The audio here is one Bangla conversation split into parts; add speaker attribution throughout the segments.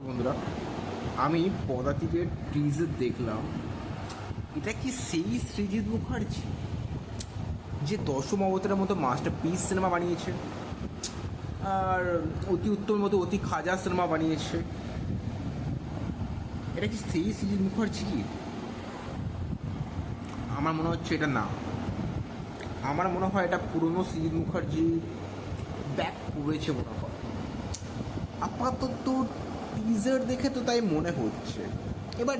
Speaker 1: বন্ধুরা, আমি পদাতিকের টিজার দেখলাম। এটা কি সেই সৃজিত মুখার্জি যে দশম অবতারের মতো মাস্টার পিস সিনেমা বানিয়েছে, আর অতি উত্তম মতো অতি খাজা সিনেমা বানিয়েছে? এটা কি সেই সৃজিত মুখার্জি কি? আমার মনে হচ্ছে এটা না। আমার মনে হয় এটা পুরনো সৃজিত মুখার্জি ব্যাক করেছে মনে হয়। আপাতত টিজার দেখে তো তাই মনে হচ্ছে। এবার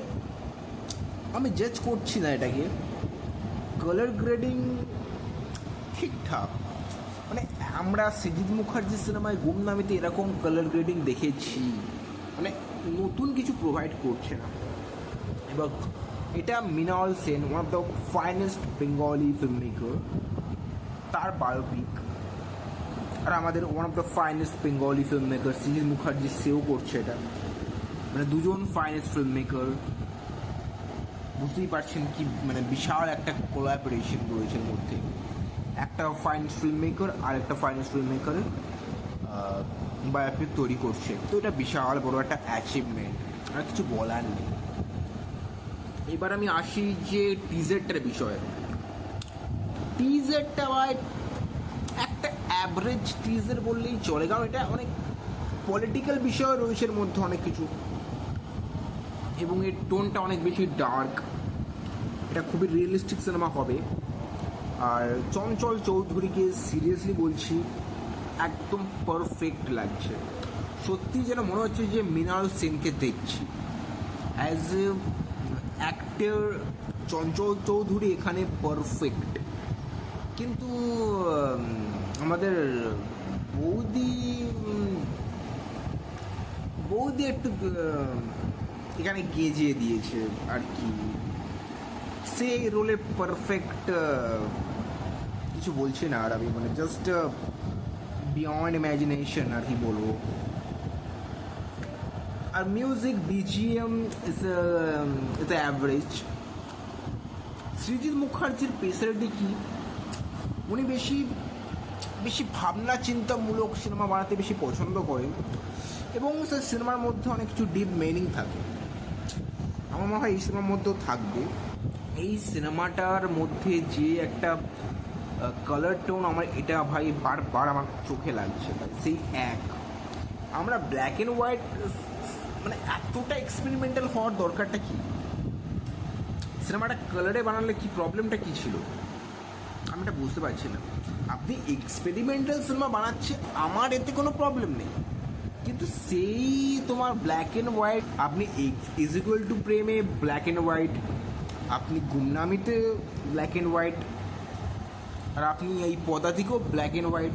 Speaker 1: আমি জাজ করছি না এটাকে। কালার গ্রেডিং ঠিকঠাক, মানে আমরা সৃজিত মুখার্জি সিনেমায় গুমনামিতে এরকম কালার গ্রেডিং দেখেছি, মানে নতুন কিছু প্রোভাইড করছে না। এবার এটা Mrinal Sen, one of the finest Bengali film maker, তার বায়োপিক। আর আমাদের one of the finest Bengali film maker Srijit Mukherjee, সেও করছে এটা। মানে দুজন ফাইনেস্ট ফিল্ম মেকার, বুঝতেই পারছেন কি মানে বিশাল একটা কোলাবোরেশন রয়েছে এর মধ্যে। একটা ফাইনেস্ট ফিল্ম মেকার আর একটা ফাইনেস্ট ফিল্ম মেকারের বায়োপিক তৈরি করছে, তো এটা বিশাল বড় একটা অ্যাচিভমেন্ট, আর কিছু বলার নেই। এবার আমি আসি যে টিজারটার বিষয়ে। টিজারটা একটা অ্যাভারেজ টিজার বললেই চলে, কারণ এটা অনেক পলিটিক্যাল বিষয় রয়েছে এর মধ্যে অনেক কিছু, এবং এর টোনটা অনেক বেশি ডার্ক। এটা খুবই রিয়েলিস্টিক সিনেমা হবে। আর চঞ্চল চৌধুরীকে সিরিয়াসলি বলছি, একদম পারফেক্ট লাগছে। সত্যি যেন মনে হচ্ছে যে মৃণাল সেনকে দেখছি as a actor. Chanchal Chowdhury এখানে পারফেক্ট, কিন্তু আমাদের বৌদি বৌদি একটু এখানে গেজে দিয়েছে আর কি। সে রোলে পারফেক্ট কিছু বলছে না, আর আমি মানে জাস্ট বিয়ন্ড ইম্যাজিনেশন আর কি বলবো। আর music BGM is average. Srijit মুখার্জির স্পেশালিটি কি, উনি বেশি বেশি ভাবনা চিন্তামূলক সিনেমা বানাতে বেশি পছন্দ করেন, এবং সে সিনেমার মধ্যে অনেক কিছু ডিপ মিনিং থাকে। আমার মনে হয় এই সিনেমার মধ্যেও থাকবে। এই সিনেমাটার মধ্যে যে একটা কালার টোন, আমার এটা ভাই বারবার আমার চোখে লাগছে। সেই এক, আমরা ব্ল্যাক অ্যান্ড হোয়াইট মানে এতটা এক্সপেরিমেন্টাল হওয়ার দরকারটা কি? সিনেমাটা কালারে বানালে কি প্রবলেমটা কি ছিল? আমি এটা বুঝতে পারছি না। আপনি এক্সপেরিমেন্টাল সিনেমা বানাচ্ছে, আমার এতে কোনো প্রবলেম নেই, কিন্তু সেই তোমার ব্ল্যাক অ্যান্ড হোয়াইট, আপনি ইজ ইকুয়াল টু প্রেমে ব্ল্যাক অ্যান্ড হোয়াইট, আপনি গুমনামিতে ব্ল্যাক অ্যান্ড হোয়াইট, আর আপনি এই পদাতিকেও ব্ল্যাক অ্যান্ড হোয়াইট।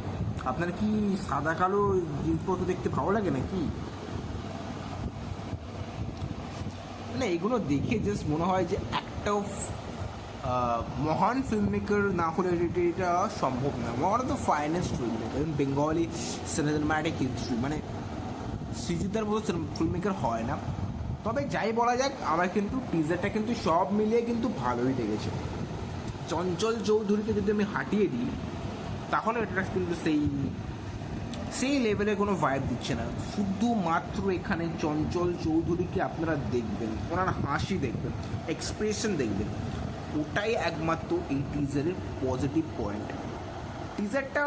Speaker 1: আপনার কি সাদা কালো জিনিসপত্র দেখতে ভালো লাগে নাকি? মানে এগুলো দেখে জাস্ট মনে হয় যে একটা মহান ফিল্ম মেকার না হলে এটা সম্ভব না। One of the finest film maker in Bengali cinematic history. মানে সৃজিতার মতো ফিল্ম মেকার হয় না। তবে যাই বলা যাক, আমার কিন্তু টিজারটা কিন্তু সব মিলিয়ে কিন্তু ভালোই লেগেছে। চঞ্চল চৌধুরীকে যদি আমি হাঁটিয়ে দিই, তাহলে এটা কিন্তু সেই লেভেলে কোনো ভাইব দিচ্ছে না। শুধুমাত্র এখানে চঞ্চল চৌধুরীকে আপনারা দেখবেন, ওনার হাসি দেখবেন, এক্সপ্রেশন দেখবেন, ওটাই একমাত্র এই টিজারের পজিটিভ পয়েন্ট। টিজারটা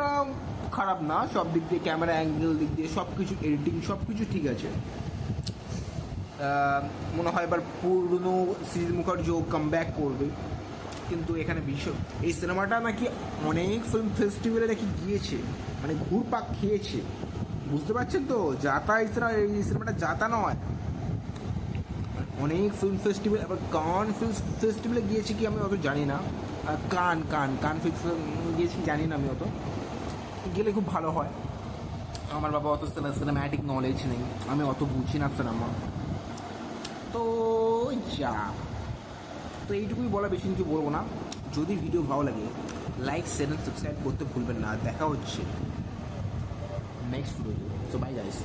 Speaker 1: খারাপ না, সব দিক দিয়ে, ক্যামেরা অ্যাঙ্গেল দিক দিয়ে সব কিছু, এডিটিং সব কিছু ঠিক আছে। মনে হয় এবার পুরনো সৃজিত মুখার্জিও কাম ব্যাক করবে। কিন্তু এখানে বিষয়, এই সিনেমাটা নাকি অনেক ফিল্ম ফেস্টিভ্যালে নাকি গিয়েছে, মানে ঘুরপাক খেয়েছে। বুঝতে পারছেন তো, যাতা এই সিনেমাটা যাতা নয়। অনেক ফিল্ম ফেস্টিভ্যাল, আবার কান ফিল্ম ফেস্টিভ্যালে গিয়েছে কি আমি অত জানি না। কান ফিল্ম গিয়েছি জানি না আমি অত, গেলে খুব ভালো হয়। আমার বাবা অত সিনেম্যাটিক নলেজ নেই, আমি অত বুঝি না সিনেমা, তো যা। তো এইটুকুই বলা, বেশি কিছু বলবো না। যদি ভিডিও ভালো লাগে, লাইক শেয়ার সাবস্ক্রাইব করতে ভুলবেন না। দেখা হচ্ছে next video. So bye guys.